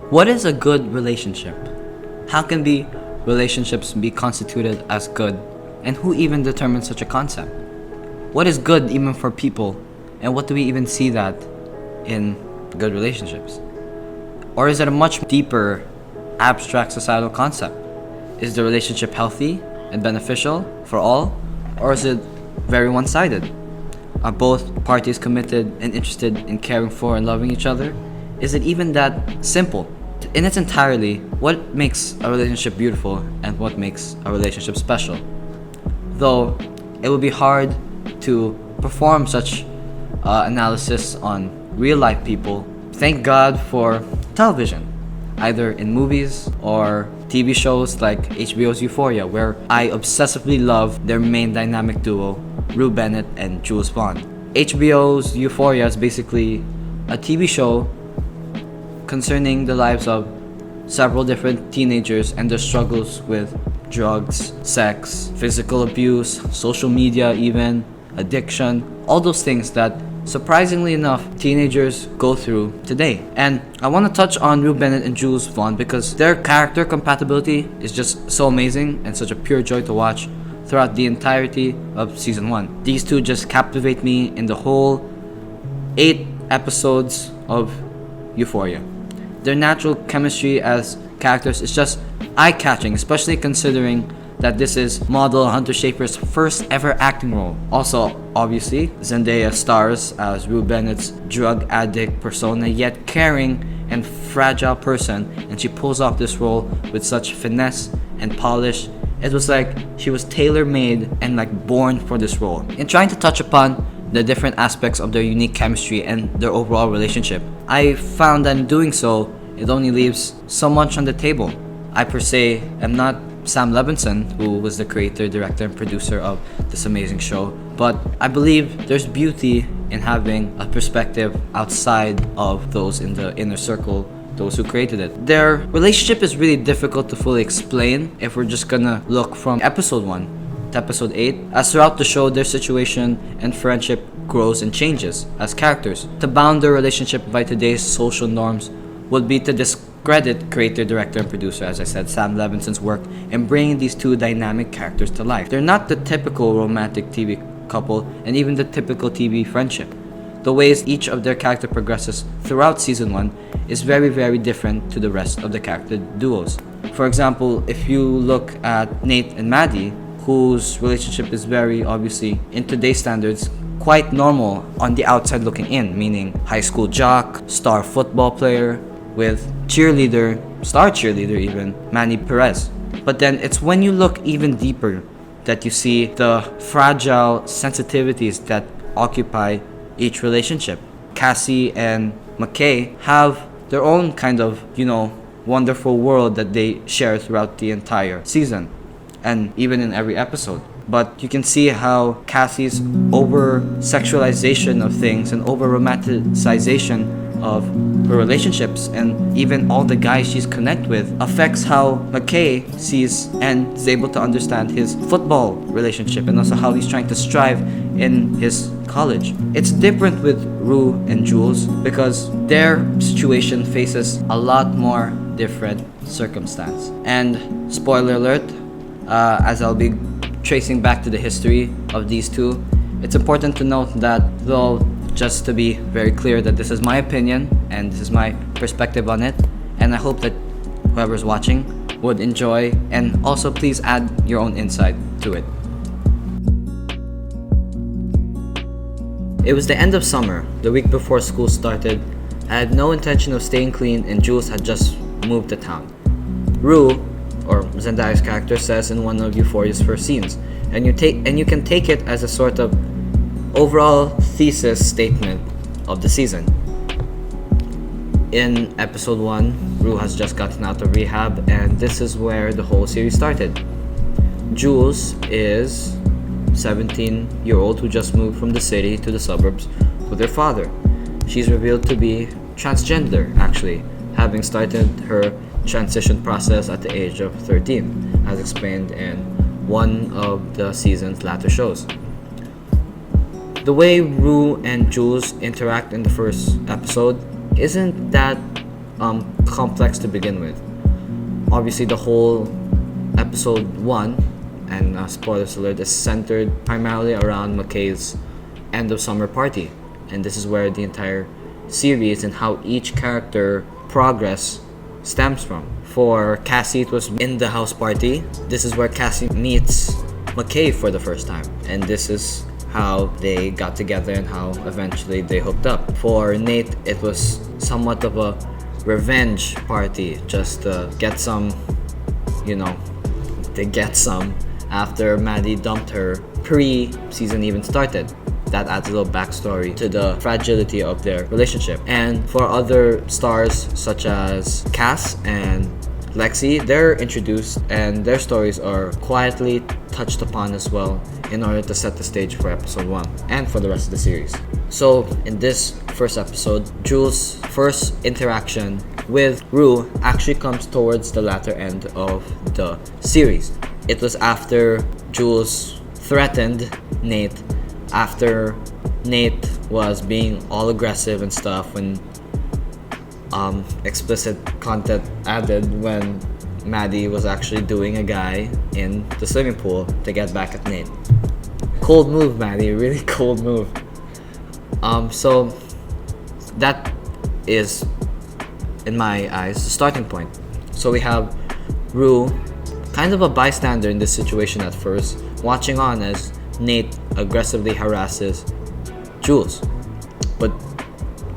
What is a good relationship? How can relationships be constituted as good? And who even determines such a concept? What is good even for people? And what do we even see that in good relationships? Or is it a much deeper, abstract societal concept? Is the relationship healthy and beneficial for all? Or is it very one-sided? Are both parties committed and interested in caring for and loving each other? Is it even that simple? In its entirety, what makes a relationship beautiful and what makes a relationship special? Though it would be hard to perform such analysis on real-life people, thank God for television, either in movies or TV shows like HBO's Euphoria, where I obsessively love their main dynamic duo, Rue Bennett and Jules Vaughn. HBO's Euphoria is basically a TV show concerning the lives of several different teenagers and their struggles with drugs, sex, physical abuse, social media even, addiction, all those things that surprisingly enough teenagers go through today. And I want to touch on Rue Bennett and Jules Vaughn because their character compatibility is just so amazing and such a pure joy to watch throughout the entirety of season 1. These two just captivate me in the whole 8 episodes of Euphoria. Their natural chemistry as characters is just eye-catching, especially considering that this is model Hunter Schafer's first ever acting role. Also, obviously, Zendaya stars as Rue Bennett's drug addict persona, yet caring and fragile person, and she pulls off this role with such finesse and polish. It was like she was tailor-made and like born for this role. In trying to touch upon the different aspects of their unique chemistry and their overall relationship, I found that in doing so, it only leaves so much on the table. I per se am not Sam Levinson, who was the creator, director, and producer of this amazing show, but I believe there's beauty in having a perspective outside of those in the inner circle, those who created it. Their relationship is really difficult to fully explain if we're just gonna look from episode 1 to episode 8, as throughout the show their situation and friendship grows and changes as characters. To bound their relationship by today's social norms would be to discredit creator, director, and producer, as I said, Sam Levinson's work in bringing these two dynamic characters to life. They're not the typical romantic TV couple and even the typical TV friendship. The ways each of their character progresses throughout season 1 is very, very different to the rest of the character duos. For example, if you look at Nate and Maddie, whose relationship is very obviously, in today's standards, quite normal on the outside looking in, meaning high school jock, star football player, with star cheerleader even, Manny Perez. But then it's when you look even deeper that you see the fragile sensitivities that occupy each relationship. Cassie and McKay have their own kind of, wonderful world that they share throughout the entire season and even in every episode. But you can see how Cassie's over-sexualization of things and over-romanticization of her relationships and even all the guys she's connected with affects how McKay sees and is able to understand his football relationship and also how he's trying to strive in his college. It's different with Rue and Jules because their situation faces a lot more different circumstance. And spoiler alert, as I'll be tracing back to the history of these two, it's important to note that, though, just to be very clear, that this is my opinion and this is my perspective on it, and I hope that whoever's watching would enjoy, and also please add your own insight to it. It was the end of summer, the week before school started. I had no intention of staying clean and Jules had just moved to town. Rue, or Zendaya's character, says in one of Euphoria's first scenes, and you can take it as a sort of overall thesis statement of the season. In episode 1, Rue has just gotten out of rehab, and this is where the whole series started. Jules is 17-year-old who just moved from the city to the suburbs with her father. She's revealed to be transgender, actually, having started her transition process at the age of 13, as explained in one of the season's latter shows. The way Rue and Jules interact in the first episode isn't that complex to begin with. Obviously, the whole episode 1, and spoilers alert, is centered primarily around McKay's end of summer party. And this is where the entire series and how each character progress stems from. For Cassie, it was in the house party. This is where Cassie meets McKay for the first time. And this is how they got together and how eventually they hooked up. For Nate, it was somewhat of a revenge party, just to get some, after Maddie dumped her pre-season even started. That adds a little backstory to the fragility of their relationship. And for other stars such as Cass and Lexi, they're introduced and their stories are quietly touched upon as well in order to set the stage for episode 1 and for the rest of the series. So in this first episode, Jules' first interaction with Rue actually comes towards the latter end of the series. It was after Jules threatened Nate, after Nate was being all aggressive and stuff, when explicit content added when Maddie was actually doing a guy in the swimming pool to get back at Nate. Cold move, Maddie, really cold move. So that is, in my eyes, the starting point. So we have Rue, kind of a bystander in this situation at first, watching on as Nate aggressively harasses Jules. But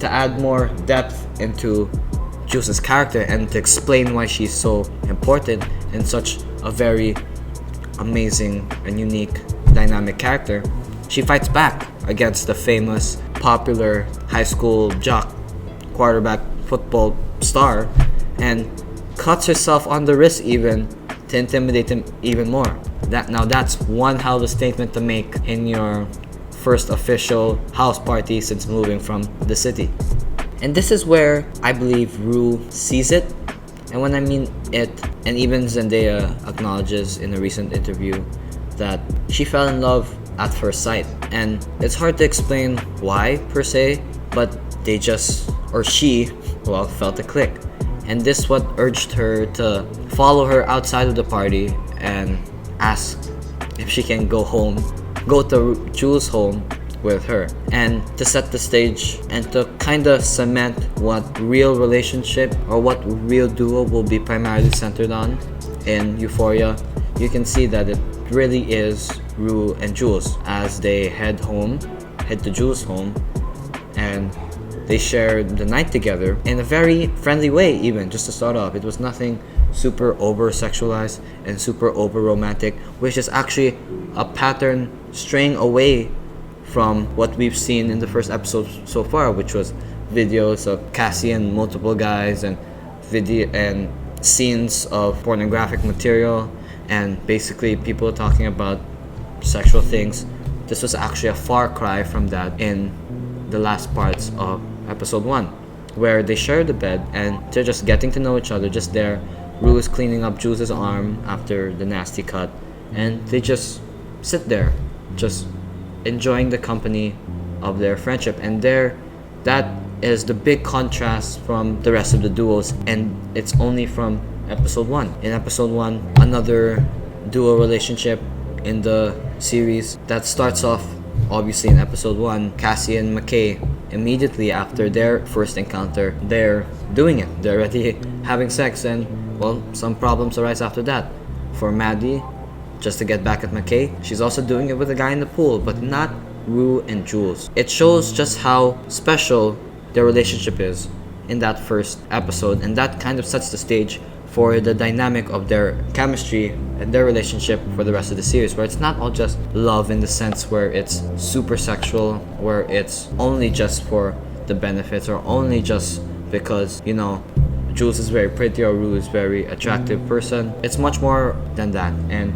to add more depth into Jules' character and to explain why she's so important and such a very amazing and unique dynamic character, she fights back against the famous, popular high school jock, quarterback, football star, and cuts herself on the wrist even to intimidate him even more. That's one hell of a statement to make in your first official house party since moving from the city. And this is where I believe Rue sees it. And when I mean it, and even Zendaya acknowledges in a recent interview that she fell in love at first sight. And it's hard to explain why per se, but she felt a click. And this what urged her to follow her outside of the party and ask if she can go to Jules' home with her, and to set the stage and to kind of cement what real relationship or what real duo will be primarily centered on in Euphoria. You can see that it really is Rue and Jules as they head to Jules' home, and they share the night together in a very friendly way. Even just to start off, it was nothing super over sexualized and super over romantic, which is actually a pattern straying away from what we've seen in the first episode so far, which was videos of Cassie and multiple guys and video and scenes of pornographic material and basically people talking about sexual things. This was actually a far cry from that in the last parts of episode 1, where they share the bed and they're just getting to know each other, just there. Rue is cleaning up Jules' arm after the nasty cut, and they just sit there, just enjoying the company of their friendship. And that is the big contrast from the rest of the duos, and it's only from episode 1. In episode 1, another duo relationship in the series that starts off obviously in episode 1, Cassie and McKay. Immediately after their first encounter, they're doing it. They're already having sex, and some problems arise after that. For Maddie, just to get back at McKay, she's also doing it with a guy in the pool, but not Rue and Jules. It shows just how special their relationship is in that first episode, and that kind of sets the stage for the dynamic of their chemistry and their relationship for the rest of the series, where it's not all just love in the sense where it's super sexual, where it's only just for the benefits or only just because, Jules is very pretty or Rue is very attractive person. It's much more than that, and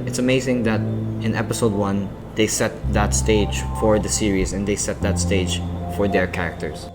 it's amazing that in episode 1 they set that stage for the series and they set that stage for their characters.